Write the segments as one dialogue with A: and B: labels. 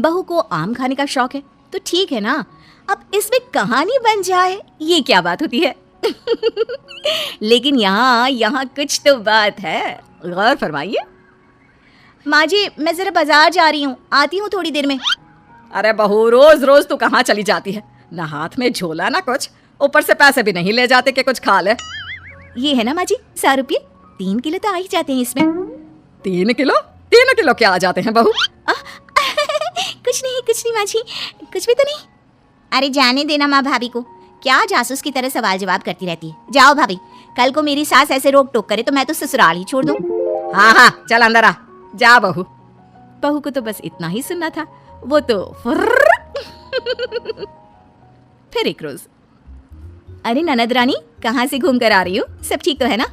A: बहू को आम खाने का शौक है तो ठीक है ना, अब इसमें कहानी बन जाए ये क्या बात होती है। लेकिन यहाँ कुछ तो बात है, गौर फरमाइए। माँ जी मैं जरा बाजार जा रही हूँ, आती हूँ थोड़ी देर में।
B: अरे बहू रोज रोज तू कहाँ चली जाती है, ना हाथ में झोला ना कुछ, ऊपर से पैसे भी नहीं ले जाते कि कुछ खा ले।
A: ये है ना माँ जी 100 रुपये, 3 किलो तो आ ही जाते हैं इसमें।
B: 3 किलो? 3 किलो क्या आ जाते हैं बहू?
A: कुछ नहीं माँ जी, कुछ भी तो नहीं। अरे जाने देना माँ भाभी को, क्या जासूस की तरह सवाल जवाब करती रहती है। जाओ भाभी, कल को मेरी सास ऐसे रोक टोक करे तो मैं तो ससुराल ही छोड़ दूँ।
B: हाँ चल अंदर आ, जा बहू।
A: बहू को तो बस इतना ही सुनना था, वो तो फिर एक रोज, अरे ननद रानी कहाँ से घूम कर आ रही हो, सब ठीक तो है ना?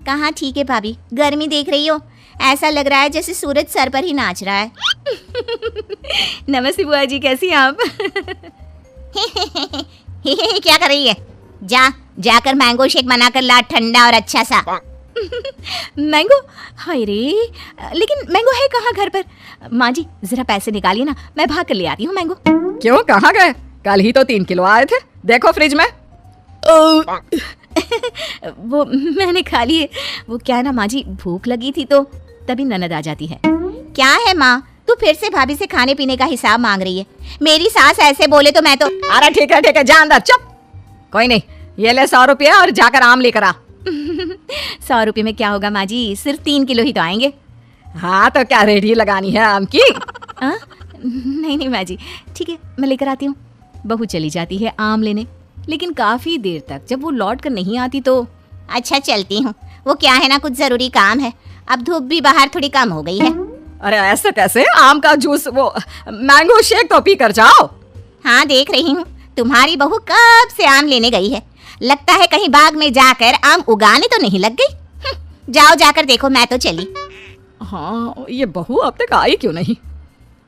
A: कहाँ ठीक है भाभी, गर्मी देख रही हो, ऐसा लग रहा है जैसे सूरज सर पर ही नाच रहा है। नमस्ते बुआ जी, कैसी हैं आप? क्या कर रही है? जाकर मैंगो शेक बनाकर ला, ठंडा और अच्छा सा। मैंगो? हाय रे, लेकिन मैंगो है कहाँ घर पर? माँ जी जरा पैसे निकालिए ना, मैं भाग कर ले आती हूँ मैंगो।
B: क्यों, कहाँ गए? कल ही तो 3 किलो आए थे, देखो फ्रिज में।
A: वो मैंने खा लिए, वो क्या है ना माँ जी, भूख लगी थी तो तभी ननद आ जाती है। क्या है माँ, तू फिर से भाभी से खाने पीने का हिसाब मांग रही है? मेरी सास ऐसे बोले तो मैं तो।
B: अरे ठीक है जा अंदर, चुप। कोई नहीं, ये ले 100 रुपये और जाकर आम लेकर आ।
A: 100 रुपये में क्या होगा माँ जी, सिर्फ 3 किलो ही तो आएंगे।
B: हाँ तो क्या रेडी लगानी है आम की?
A: नहीं माँ जी, ठीक है मैं लेकर आती हूँ। बहू चली जाती है आम लेने, लेकिन काफी देर तक जब वो लौट कर नहीं आती तो अच्छा चलती हूँ, वो क्या है ना कुछ जरूरी काम है, अब धूप भी बाहर थोड़ी कम हो गई है।
B: अरे ऐसे कैसे, आम का जूस, वो मैंगो शेक तो पी कर जाओ।
A: हाँ देख रही हूँ, तुम्हारी बहू कब से आम लेने गई है, लगता है कहीं बाग में जाकर आम उगाने तो नहीं लग गई। जाओ जाकर देखो, मैं तो चली।
B: हाँ ये बहू अब तक आई क्यों नहीं?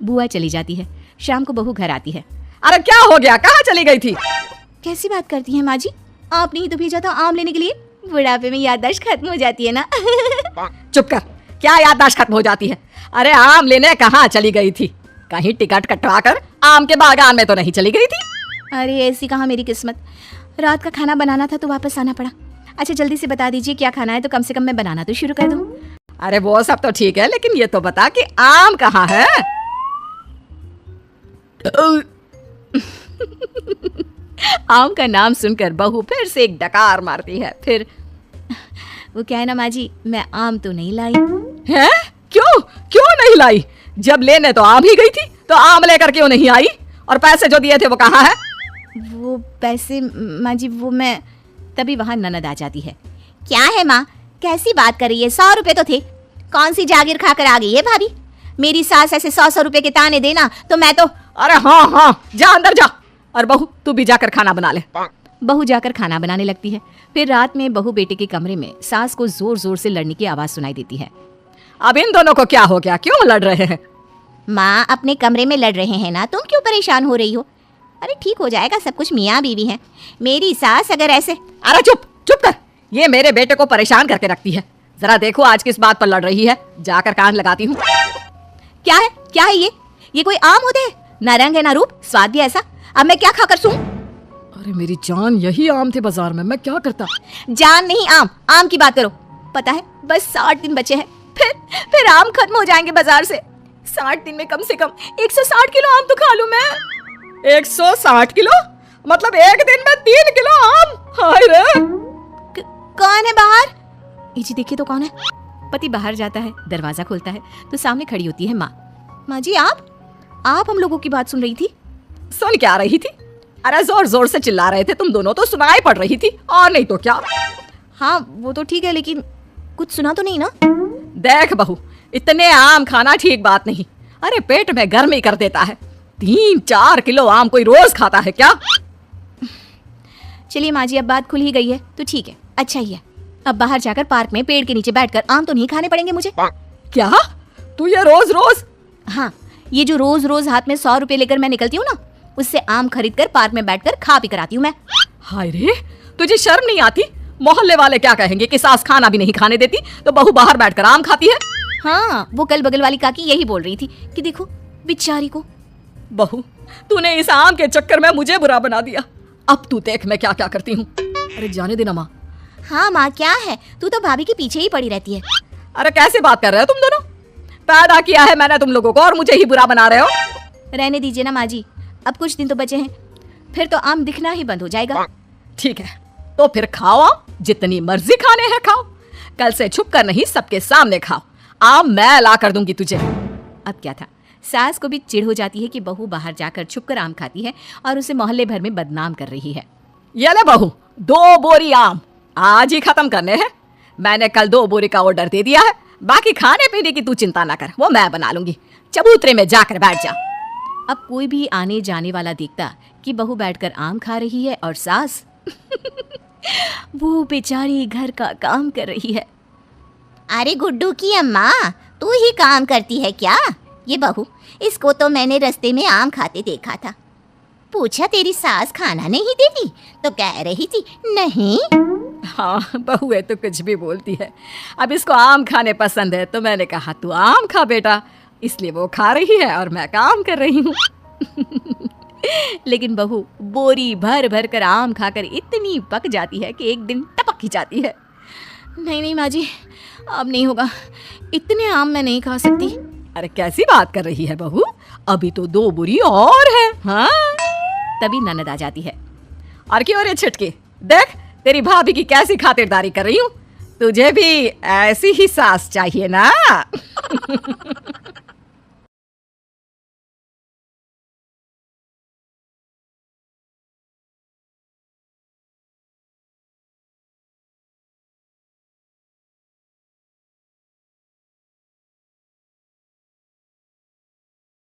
A: बुआ चली जाती है, शाम को बहू घर आती है।
B: अरे क्या हो गया, कहाँ चली गई थी?
A: कैसी बात करती हैं माँ जी, आपने ही तो भेजा था आम लेने के लिए, बुढ़ापे में याददाश्त खत्म हो जाती है ना।
B: चुप कर, क्या याददाश्त खत्म हो जाती है? अरे आम लेने कहाँ चली गई थी? कहीं टिकट कटवा कर आम के बागान में तो नहीं चली गई थी?
A: अरे ऐसी कहाँ मेरी किस्मत, रात का खाना बनाना था तो वापस आना पड़ा। अच्छा जल्दी से बता दीजिए क्या खाना है तो कम से कम मैं बनाना तो शुरू कर दूं।
B: अरे वो सब तो ठीक है, लेकिन ये तो बता कि आम कहाँ है?
A: आम का नाम सुनकर बहू फिर से एक डकार मारती है। फिर वो क्या है ना माँ जी, मैं आम तो नहीं लाई।
B: हैं? क्यों नहीं लाई? जब लेने तो आम ही गई थी, तो आम लेकर क्यों नहीं आई? और पैसे जो दिए थे वो कहाँ है?
A: वो पैसे माँ जी, वो मैं, तभी वहाँ ननद आ जाती है। क्या है माँ, कैसी बात कर रही है, 100 रुपए तो थे, कौन सी जागीर खाकर आ गई है भाभी? मेरी सास ऐसे 100 रुपए के ताने देना तो मैं तो।
B: अरे हाँ जा अंदर जा, और बहू तू भी जाकर खाना बना ले।
A: बहू जाकर खाना बनाने लगती है। फिर रात में बहू बेटे के कमरे में सास को जोर जोर से लड़ने की आवाज सुनाई देती है।
B: अब इन दोनों को क्या हो गया, क्यों लड़ रहे हैं?
A: माँ अपने कमरे में लड़ रहे हैं ना, तुम क्यों परेशान हो रही हो? अरे ठीक हो जाएगा सब कुछ, मियाँ बीवी हैं। मेरी सास अगर ऐसे।
B: अरे चुप कर, ये मेरे बेटे को परेशान करके रखती है। जरा देखो आज किस बात पर लड़ रही है, जाकर कान लगाती हूँ।
A: क्या है ये कोई आम होते हैं? ना रंग है ना रूप, स्वाद भी ऐसा, अब मैं क्या खाकर सूं?
B: अरे मेरी जान, यही आम थे बाजार में, मैं क्या करता?
A: जान नहीं, आम की बात करो। पता है बस 60 दिन बचे हैं, फिर आम खत्म हो जाएंगे बाजार से। 60 दिन में कम से कम 160 किलो आम तो खा लूं मैं।
B: 160 किलो? मतलब एक दिन में 3 किलो आम? हाय रे।
A: कौन है बाहर? जी देखिए तो कौन है। पति बाहर जाता है, दरवाजा खोलता है तो सामने खड़ी होती है माँ। माँ जी आप हम लोगों की बात सुन रही थी?
B: सुन क्या रही थी? अरे जोर जोर से चिल्ला रहे थे तुम दोनों, तो सुनाई पड़ रही थी, और नहीं तो क्या।
A: हाँ वो तो ठीक है, लेकिन कुछ सुना तो नहीं ना?
B: देख बहू, इतने आम खाना ठीक बात नहीं, अरे पेट में गर्मी कर देता है। 3-4 किलो आम कोई रोज खाता है क्या?
A: चलिए माँ जी, अब बात खुल ही गई है तो ठीक है, अच्छा ही है। अब बाहर जाकर पार्क में पेड़ के नीचे बैठकर आम तो नहीं खाने पड़ेंगे मुझे।
B: क्या तू ये रोज रोज?
A: हाँ, ये जो रोज रोज हाथ में 100 रुपए लेकर मैं निकलती हूँ ना, उससे आम खरीद कर पार्क में बैठकर खा पी कर आती हूँ मैं।
B: हाय रे, तुझे शर्म नहीं आती? मोहल्ले वाले क्या कहेंगे कि सास खाना भी नहीं खाने देती तो बहू बाहर बैठकर आम खाती है।
A: हाँ, वो कल बगल वाली काकी यही बोल रही थी कि देखो बेचारी को
B: बहू, तूने इस आम के चक्कर में मुझे बुरा बना दिया। अब तू देख मैं क्या क्या करती हूँ। अरे जाने देना माँ।
A: हाँ माँ, क्या है, तू तो भाभी के पीछे ही पड़ी रहती है।
B: अरे कैसे बात कर रहे हो तुम दोनों? पैदा किया है मैंने तुम लोगों को और मुझे ही बुरा बना रहे हो।
A: रहने दीजिए ना माँ जी, अब कुछ दिन तो बचे हैं, फिर तो आम दिखना ही बंद हो जाएगा।
B: ठीक है, तो फिर खाओ आम, जितनी मर्जी खाने हैं खाओ। कल से छुप कर नहीं, सबके सामने खाओ। आम मैं ला कर दूंगी तुझे।
A: अब क्या था, सास को भी चिढ़ हो जाती है कि बहू बाहर जाकर छुपकर आम खाती है और उसे मोहल्ले भर में बदनाम कर रही है।
B: ये ले बहू, 2 बोरी आम आज ही खत्म करने हैं। मैंने कल 2 बोरी का ऑर्डर दे दिया है। बाकी खाने पीने की तू चिंता ना कर, वो मैं बना लूंगी। चबूतरे में जाकर बैठ जा।
A: अब कोई भी आने जाने वाला देखता कि बहू बैठकर आम खा रही है और सास वो बेचारी घर का काम कर रही है।
C: अरे गुड्डू की अम्मा, तू ही काम करती है क्या? ये बहू, इसको तो मैंने रास्ते में आम खाते देखा था। पूछा तेरी सास खाना नहीं देती तो कह रही थी नहीं।
B: हाँ, बहू है तो कुछ भी बोलती है। अब इसको आम खाने पसंद है तो मैंने कहा तू आम खा बेटा, इसलिए वो खा रही है और मैं काम कर रही हूँ।
A: लेकिन बहू बोरी भर भर कर आम खाकर इतनी पक जाती है कि एक दिन टपक ही जाती है। नहीं नहीं माँ जी, अब नहीं होगा, इतने आम मैं नहीं खा सकती।
B: अरे कैसी बात कर रही है बहू, अभी तो 2 बोरी और है। हाँ,
A: तभी ननद आ जाती है।
B: और क्यों रे छुटकी, देख तेरी भाभी की कैसी खातिरदारी कर रही हूँ। तुझे भी ऐसी ही सास चाहिए ना।